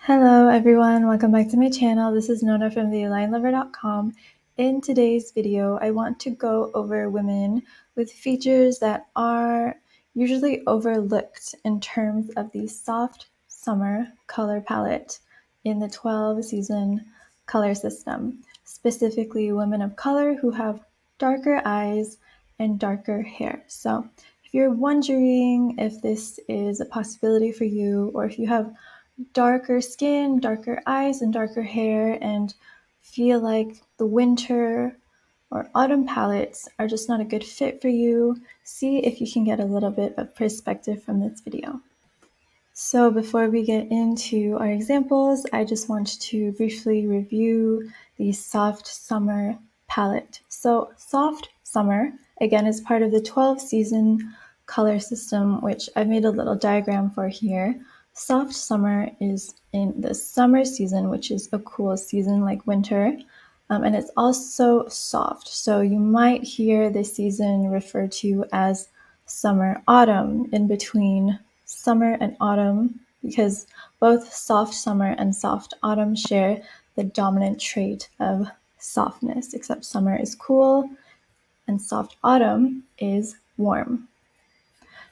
Hello everyone, welcome back to my channel. This is Nona from thealignedlover.com. In today's video, I want to go over women with features that are usually overlooked in terms of the soft summer color palette in the 12-season color system, specifically women of color who have darker eyes and darker hair. So if you're wondering if this is a possibility for you, or if you have darker skin, darker eyes, and darker hair, and feel like the winter or autumn palettes are just not a good fit for you, see if you can get a little bit of perspective from this video. So before we get into our examples, I just want to briefly review the soft summer palette. So soft summer, again, is part of the 12-season color system, which I've made a little diagram for here. Soft summer is in the summer season, which is a cool season like winter, and it's also soft. So you might hear this season referred to as summer autumn, in between summer and autumn, because both soft summer and soft autumn share the dominant trait of softness, except summer is cool and soft autumn is warm.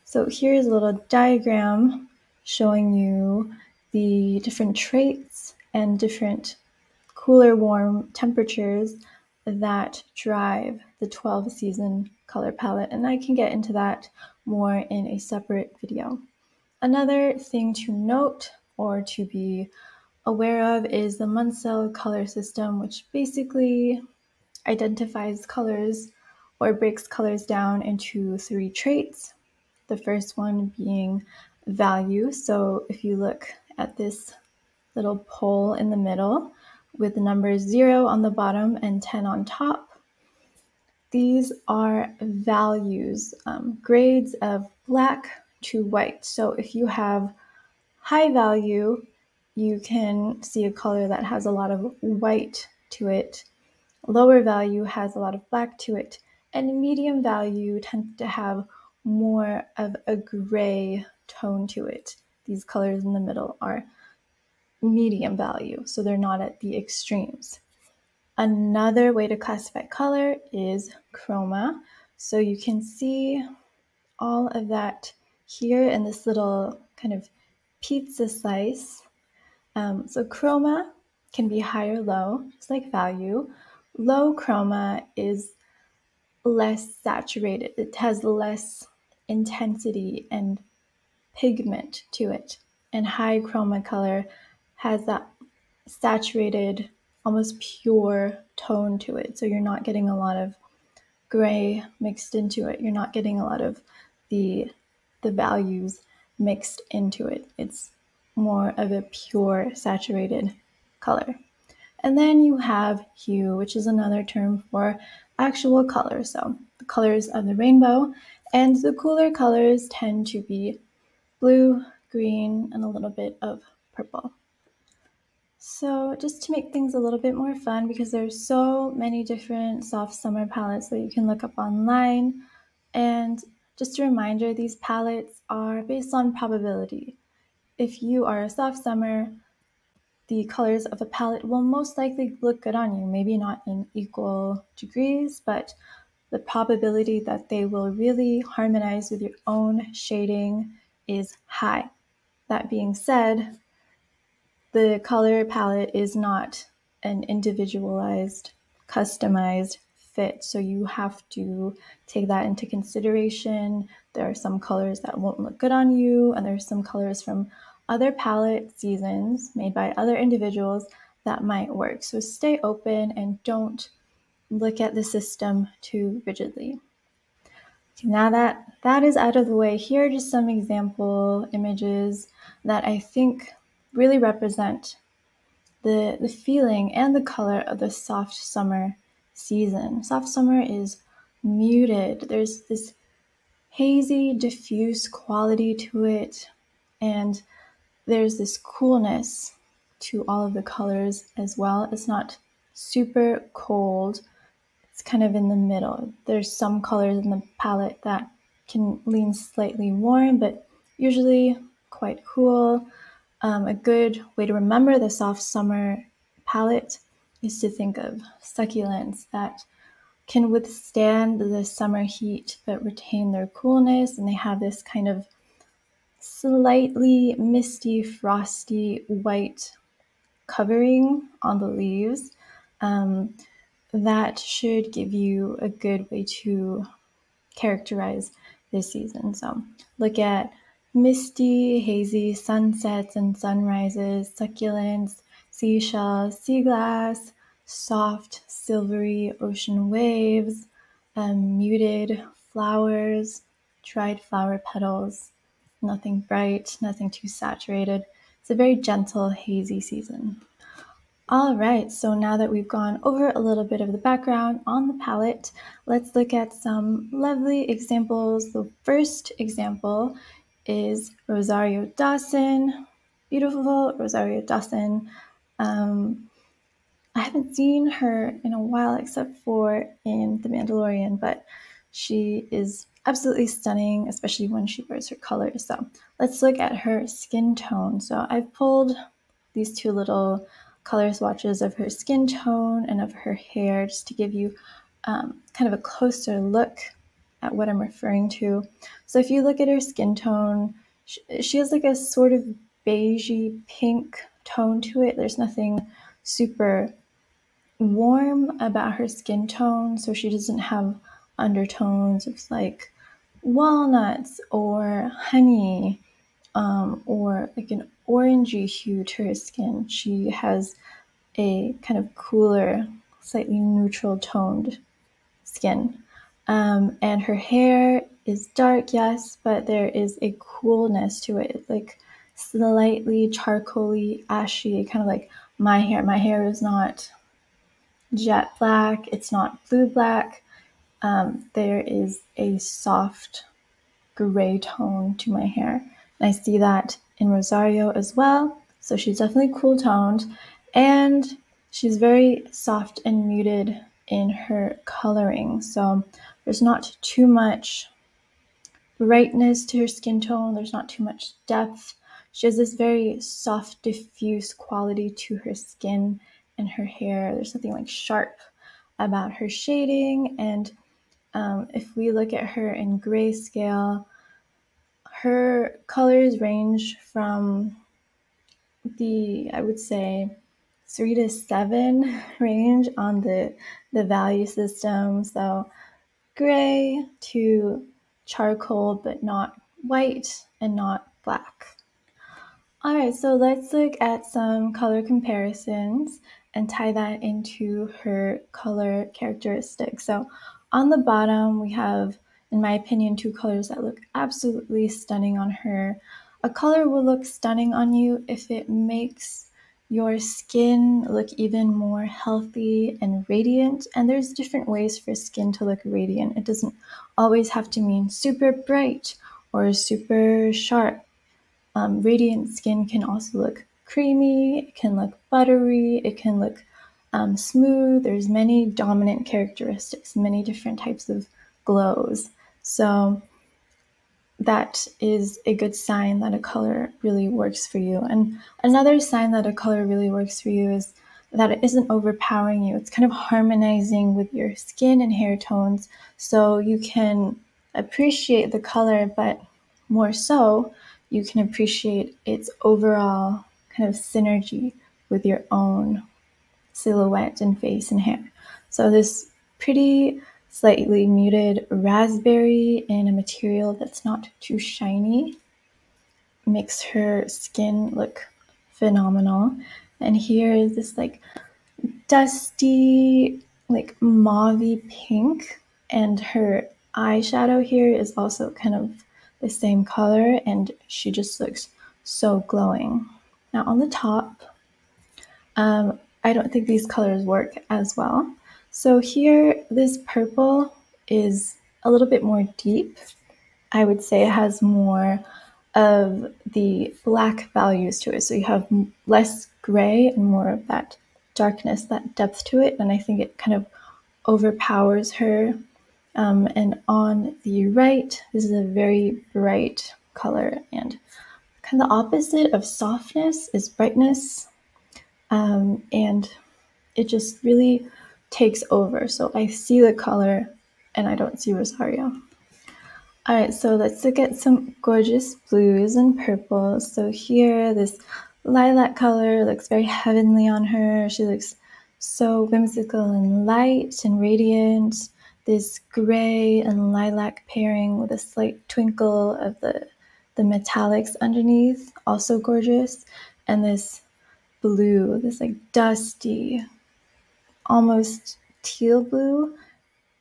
So here's a little diagram showing you the different traits and different cooler, warm temperatures that drive the 12-season color palette, and I can get into that more in a separate video. Another thing to note or to be aware of is the Muncell color system, which basically identifies colors or breaks colors down into 3 traits. The first one being value. So if you look at this little pole in the middle with the numbers 0 on the bottom and 10 on top, these are values, grades of black to white. So if you have high value, you can see a color that has a lot of white to it. Lower value has a lot of black to it. And medium value tends to have more of a gray tone to it. These colors in the middle are medium value, so they're not at the extremes. Another way to classify color is chroma. So you can see all of that here in this little kind of pizza slice. So chroma can be high or low, just like value. Low chroma is less saturated. It has less intensity and pigment to it. And high chroma color has that saturated, almost pure tone to it. So you're not getting a lot of gray mixed into it. You're not getting a lot of the values mixed into it. It's more of a pure saturated color. And then you have hue, which is another term for actual color. So the colors of the rainbow, and the cooler colors tend to be blue, green, and a little bit of purple. So just to make things a little bit more fun, because there's so many different soft summer palettes that you can look up online, and just a reminder, these palettes are based on probability. If you are a soft summer, the colors of a palette will most likely look good on you, maybe not in equal degrees, but the probability that they will really harmonize with your own shading is high. That being said, the color palette is not an individualized, customized fit, so you have to take that into consideration. There are some colors that won't look good on you, and there's some colors from other palette seasons made by other individuals that might work. So stay open and don't look at the system too rigidly. Now that is out of the way, here are just some example images that I think really represent the feeling and the color of the soft summer season. Soft summer is muted. There's this hazy, diffuse quality to it, and there's this coolness to all of the colors as well. It's not super cold. It's kind of in the middle. There's some colors in the palette that can lean slightly warm, but usually quite cool. A good way to remember the soft summer palette is to think of succulents that can withstand the summer heat but retain their coolness, and they have this kind of slightly misty, frosty white covering on the leaves. That should give you a good way to characterize this season. So look at misty, hazy sunsets and sunrises, succulents, seashells, sea glass, soft, silvery ocean waves, muted flowers, dried flower petals, nothing bright, nothing too saturated. It's a very gentle, hazy season. All right, so now that we've gone over a little bit of the background on the palette, let's look at some lovely examples. The first example is Rosario Dawson, beautiful Rosario Dawson. I haven't seen her in a while except for in The Mandalorian, but she is absolutely stunning, especially when she wears her colors. So let's look at her skin tone. So I've pulled these two little color swatches of her skin tone and of her hair just to give you kind of a closer look at what I'm referring to. So if you look at her skin tone, she has like a sort of beigey pink tone to it. There's nothing super warm about her skin tone, so she doesn't have undertones of like walnuts or honey, or like an orangey hue to her skin. She has a kind of cooler, slightly neutral toned skin. And her hair is dark, yes, but there is a coolness to it. It's like slightly charcoaly, ashy, kind of like my hair. My hair is not jet black, it's not blue black. There is a soft gray tone to my hair. And I see that in Rosario as well. So she's definitely cool toned, and she's very soft and muted in her coloring. So there's not too much brightness to her skin tone. There's not too much depth. She has this very soft, diffuse quality to her skin and her hair. There's something like sharp about her shading. And if we look at her in grayscale, her colors range from the, I would say, 3 to 7 range on the value system. So gray to charcoal, but not white and not black. All right, so let's look at some color comparisons and tie that into her color characteristics. So on the bottom, we have, in my opinion, two colors that look absolutely stunning on her. A color will look stunning on you if it makes your skin look even more healthy and radiant. And there's different ways for skin to look radiant. It doesn't always have to mean super bright or super sharp. Radiant skin can also look creamy, it can look buttery, it can look smooth. There's many dominant characteristics, many different types of glows. So that is a good sign that a color really works for you. And another sign that a color really works for you is that it isn't overpowering you. It's kind of harmonizing with your skin and hair tones, so you can appreciate the color, but more so, you can appreciate its overall kind of synergy with your own silhouette and face and hair. So this pretty slightly muted raspberry in a material that's not too shiny makes her skin look phenomenal. And here is this like dusty, like mauvey pink, and her eyeshadow here is also kind of the same color, and she just looks so glowing. Now on the top, I don't think these colors work as well. So here, this purple is a little bit more deep. I would say it has more of the black values to it. So you have less gray and more of that darkness, that depth to it. And I think it kind of overpowers her. And on the right, this is a very bright color and kind of the opposite of softness is brightness, and it just really takes over. So I see the color and I don't see Rosario. All right, so let's look at some gorgeous blues and purples. So here, this lilac color looks very heavenly on her. She looks so whimsical and light and radiant. This gray and lilac pairing with a slight twinkle of the metallics underneath, also gorgeous. And this blue, this like dusty, almost teal blue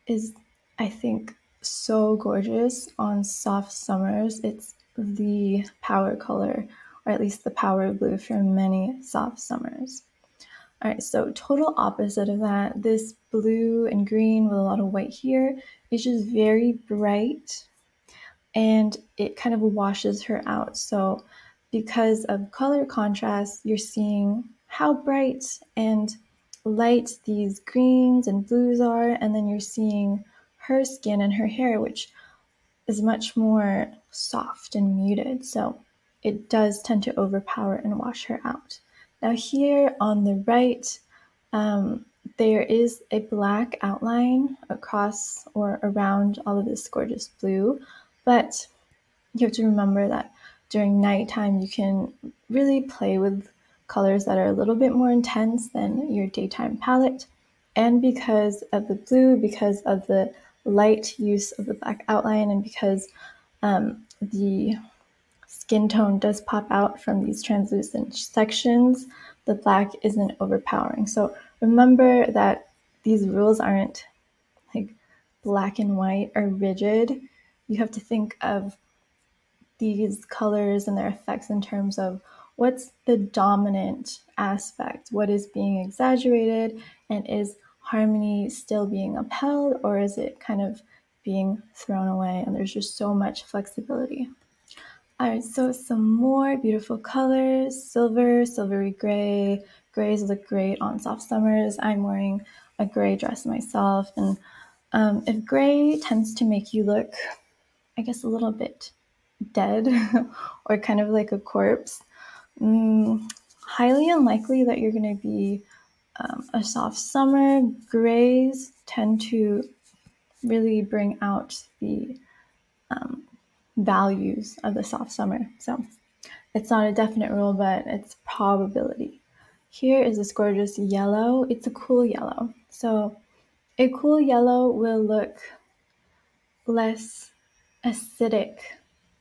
is, I think, so gorgeous on soft summers. It's the power color, or at least the power blue for many soft summers. All right, so total opposite of that, this blue and green with a lot of white here is just very bright, and it kind of washes her out. So because of color contrast, you're seeing how bright and light these greens and blues are, and then you're seeing her skin and her hair, which is much more soft and muted. So it does tend to overpower and wash her out. Now here on the right, there is a black outline across or around all of this gorgeous blue, but you have to remember that during nighttime you can really play with colors that are a little bit more intense than your daytime palette. And because of the blue, because of the light use of the black outline, and because the skin tone does pop out from these translucent sections, the black isn't overpowering. So remember that these rules aren't like black and white or rigid. You have to think of these colors and their effects in terms of what's the dominant aspect, what is being exaggerated, and is harmony still being upheld, or is it kind of being thrown away? And there's just so much flexibility. All right, so some more beautiful colors: silver, silvery gray. Grays look great on soft summers. I'm wearing a gray dress myself, and if gray tends to make you look, I guess, a little bit dead or kind of like a corpse, highly unlikely that you're going to be a soft summer. Grays tend to really bring out the values of the soft summer. So it's not a definite rule, but it's probability. Here is this gorgeous yellow. It's a cool yellow. So a cool yellow will look less acidic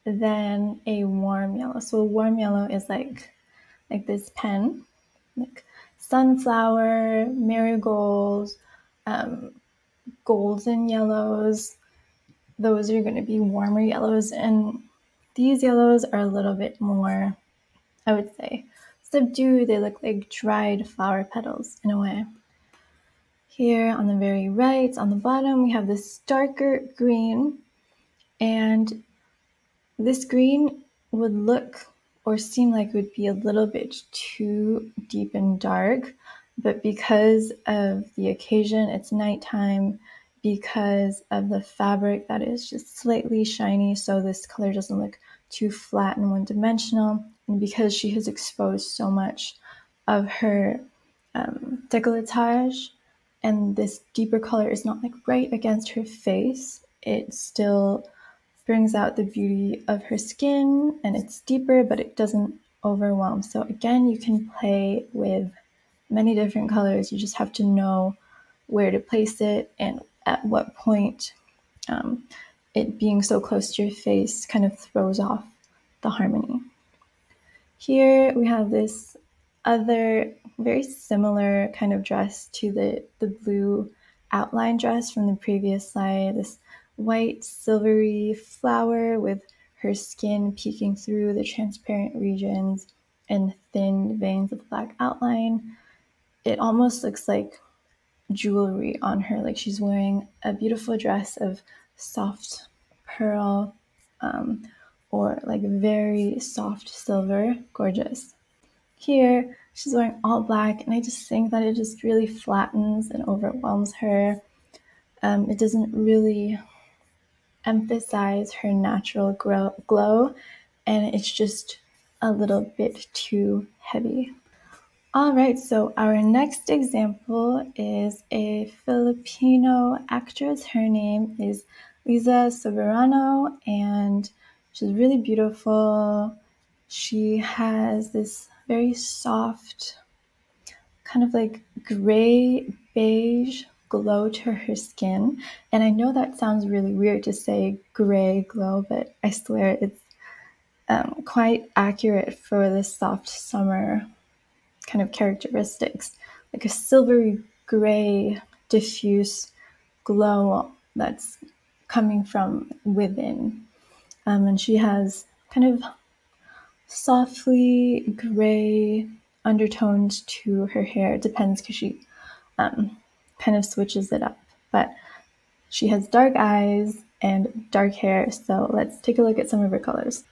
than a warm yellow. So a warm yellow is like this pen, like sunflower, marigolds, golden yellows. Those are going to be warmer yellows, and these yellows are a little bit more, I would say, subdued. They look like dried flower petals in a way. Here on the very right, on the bottom, we have this darker green, and this green would look or seem like it would be a little bit too deep and dark, but because of the occasion, it's nighttime, because of the fabric that is just slightly shiny, so this color doesn't look too flat and one-dimensional, and because she has exposed so much of her décolletage, and this deeper color is not like right against her face, it still brings out the beauty of her skin, and it's deeper, but it doesn't overwhelm. So again, you can play with many different colors. You just have to know where to place it and at what point it being so close to your face kind of throws off the harmony. Here we have this other very similar kind of dress to the blue outline dress from the previous slide. This white silvery flower with her skin peeking through the transparent regions and thin veins of black outline. It almost looks like jewelry on her, like she's wearing a beautiful dress of soft pearl or like very soft silver. Gorgeous. Here, she's wearing all black, and I just think that it just really flattens and overwhelms her. It doesn't really emphasize her natural glow, and it's just a little bit too heavy. All right, so our next example is a Filipino actress. Her name is Liza Soberano, and she's really beautiful. She has this very soft, kind of like gray beige glow to her skin. And I know that sounds really weird to say gray glow, but I swear it's quite accurate for the soft summer kind of characteristics, like a silvery gray diffuse glow that's coming from within. And she has kind of softly gray undertones to her hair. It depends because she kind of switches it up. But she has dark eyes and dark hair, so let's take a look at some of her colors.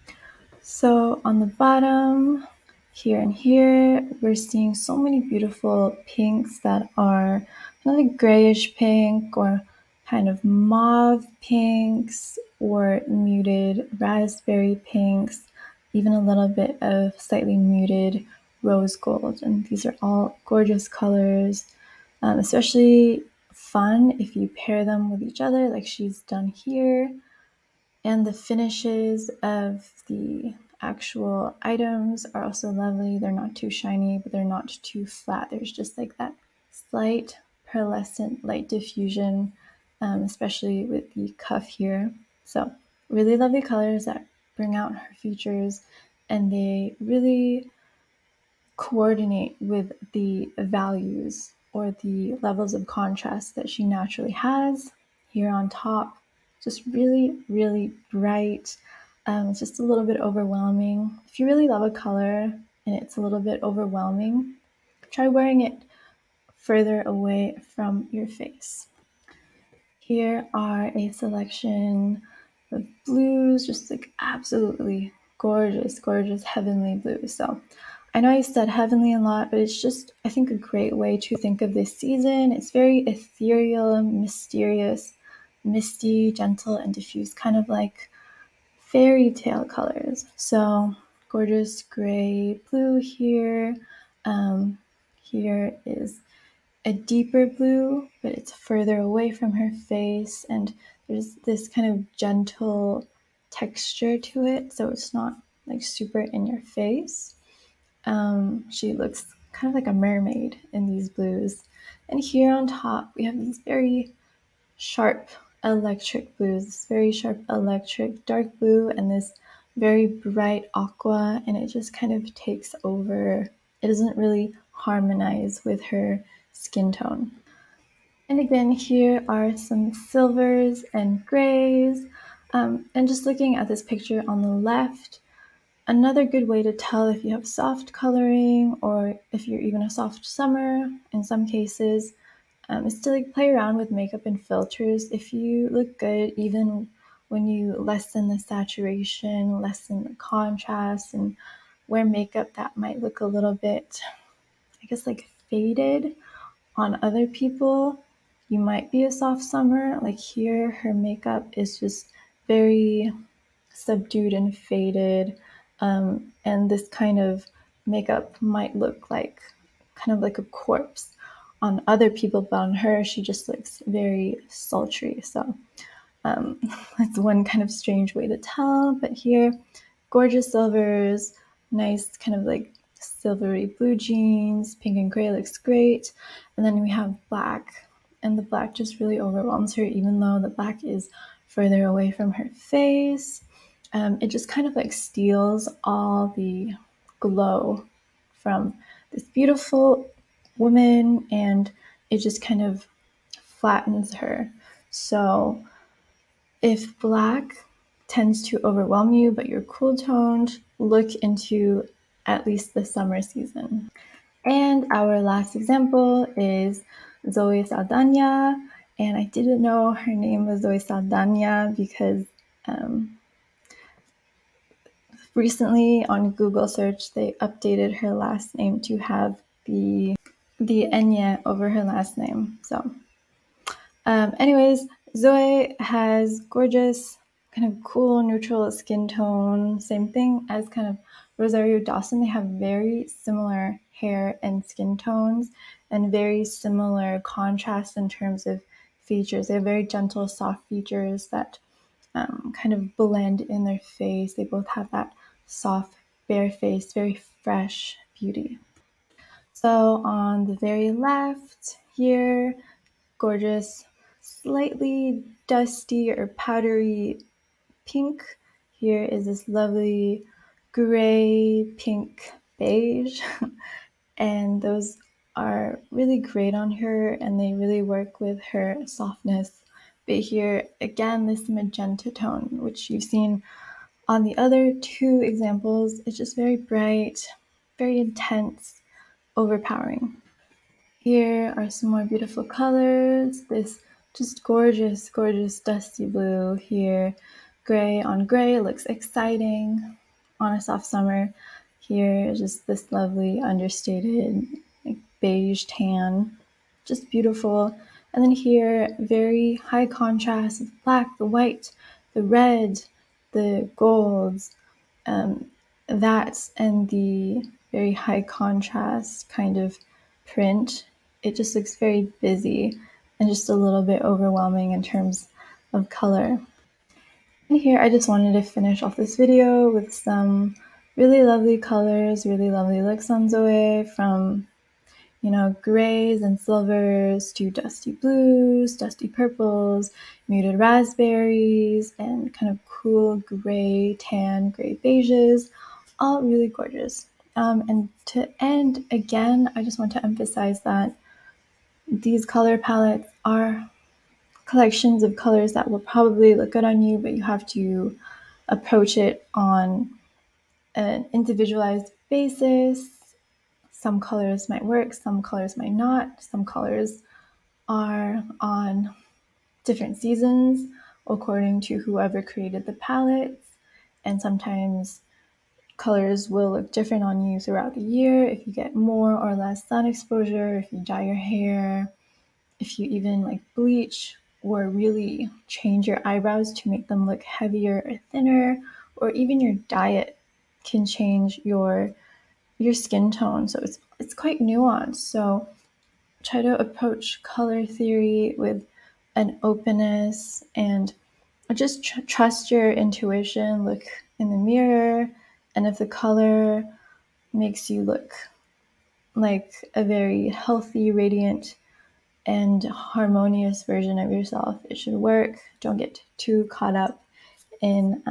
So on the bottom, here and here, we're seeing so many beautiful pinks that are kind of like grayish pink or kind of mauve pinks or muted raspberry pinks, even a little bit of slightly muted rose gold. And these are all gorgeous colors, especially fun if you pair them with each other like she's done here. And the finishes of the actual items are also lovely. They're not too shiny, but they're not too flat. There's just like that slight pearlescent light diffusion, especially with the cuff here. So really lovely colors that bring out her features, and they really coordinate with the values or the levels of contrast that she naturally has here on top. Just really, really bright. It's just a little bit overwhelming. If you really love a color and it's a little bit overwhelming, try wearing it further away from your face. Here are a selection of blues, just like absolutely gorgeous, gorgeous heavenly blues. So I know I said heavenly a lot, but it's just, I think, a great way to think of this season. It's very ethereal, mysterious, misty, gentle, and diffuse, kind of like fairy tale colors. So gorgeous gray blue here. Here is a deeper blue, but it's further away from her face, and there's this kind of gentle texture to it, so it's not like super in your face. She looks kind of like a mermaid in these blues. And here on top, we have these very sharp electric blues, this very sharp electric dark blue, and this very bright aqua, and it just kind of takes over. It doesn't really harmonize with her skin tone. And again, here are some silvers and grays. And just looking at this picture on the left, another good way to tell if you have soft coloring or if you're even a soft summer in some cases is to like play around with makeup and filters. If you look good even when you lessen the saturation, lessen the contrast, and wear makeup that might look a little bit, I guess, like faded on other people, you might be a soft summer. Like here, her makeup is just very subdued and faded. And this kind of makeup might look like kind of like a corpse on other people, but on her, she just looks very sultry. So that's one kind of strange way to tell. But here, gorgeous silvers, nice kind of like silvery blue jeans, pink and gray looks great. And then we have black, and the black just really overwhelms her, even though the black is further away from her face. It just kind of like steals all the glow from this beautiful woman, and it just kind of flattens her. So if black tends to overwhelm you, but you're cool toned, look into at least the summer season. And our last example is Zoe Saldana. And I didn't know her name was Zoe Saldana because recently on Google search, they updated her last name to have the Enye over her last name. So anyways, Zoe has gorgeous, kind of cool, neutral skin tone. Same thing as kind of Rosario Dawson, they have very similar hair and skin tones and very similar contrast in terms of features. They have very gentle, soft features that kind of blend in their face. They both have that soft, bare face, very fresh beauty. So on the very left here, gorgeous, slightly dusty or powdery pink. Here is this lovely gray, pink, beige. And those are really great on her and they really work with her softness. But here, again, this magenta tone, which you've seen on the other two examples, is just very bright, very intense, overpowering. Here are some more beautiful colors. This just gorgeous, gorgeous dusty blue here. Gray on gray looks exciting on a soft summer. Here is just this lovely understated like beige tan, just beautiful. And then here, very high contrast, the black, the white, the red, the golds, that and the very high contrast kind of print. It just looks very busy and just a little bit overwhelming in terms of color. And here I just wanted to finish off this video with some really lovely colors, really lovely looks on Zoe, from grays and silvers to dusty blues, dusty purples, muted raspberries, and kind of cool gray, tan, gray beiges, all really gorgeous. And to end, again, I just want to emphasize that these color palettes are collections of colors that will probably look good on you, but you have to approach it on an individualized basis. Some colors might work, some colors might not. Some colors are on different seasons according to whoever created the palettes, and sometimes colors will look different on you throughout the year if you get more or less sun exposure, if you dye your hair, if you even like bleach or really change your eyebrows to make them look heavier or thinner, or even your diet can change your skin tone. So it's quite nuanced. So try to approach color theory with an openness and just trust your intuition. Look in the mirror, and if the color makes you look like a very healthy, radiant, and harmonious version of yourself, it should work. Don't get too caught up in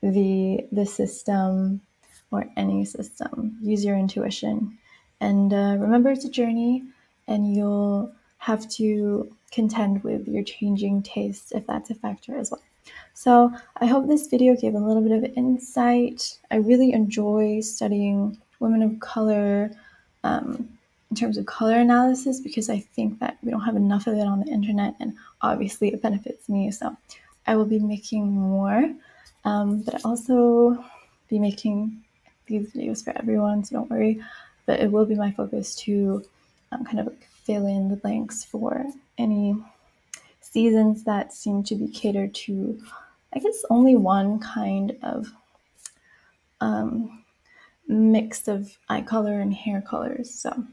the system or any system. Use your intuition. And remember, it's a journey, and you'll have to contend with your changing tastes if that's a factor as well. So I hope this video gave a little bit of insight. I really enjoy studying women of color in terms of color analysis, because I think that we don't have enough of it on the internet, and obviously it benefits me. So I will be making more, but I also be making these videos for everyone, so don't worry. But it will be my focus to kind of like fill in the blanks for any seasons that seem to be catered to, I guess, only one kind of mix of eye color and hair colors. So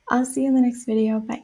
I'll see you in the next video. Bye.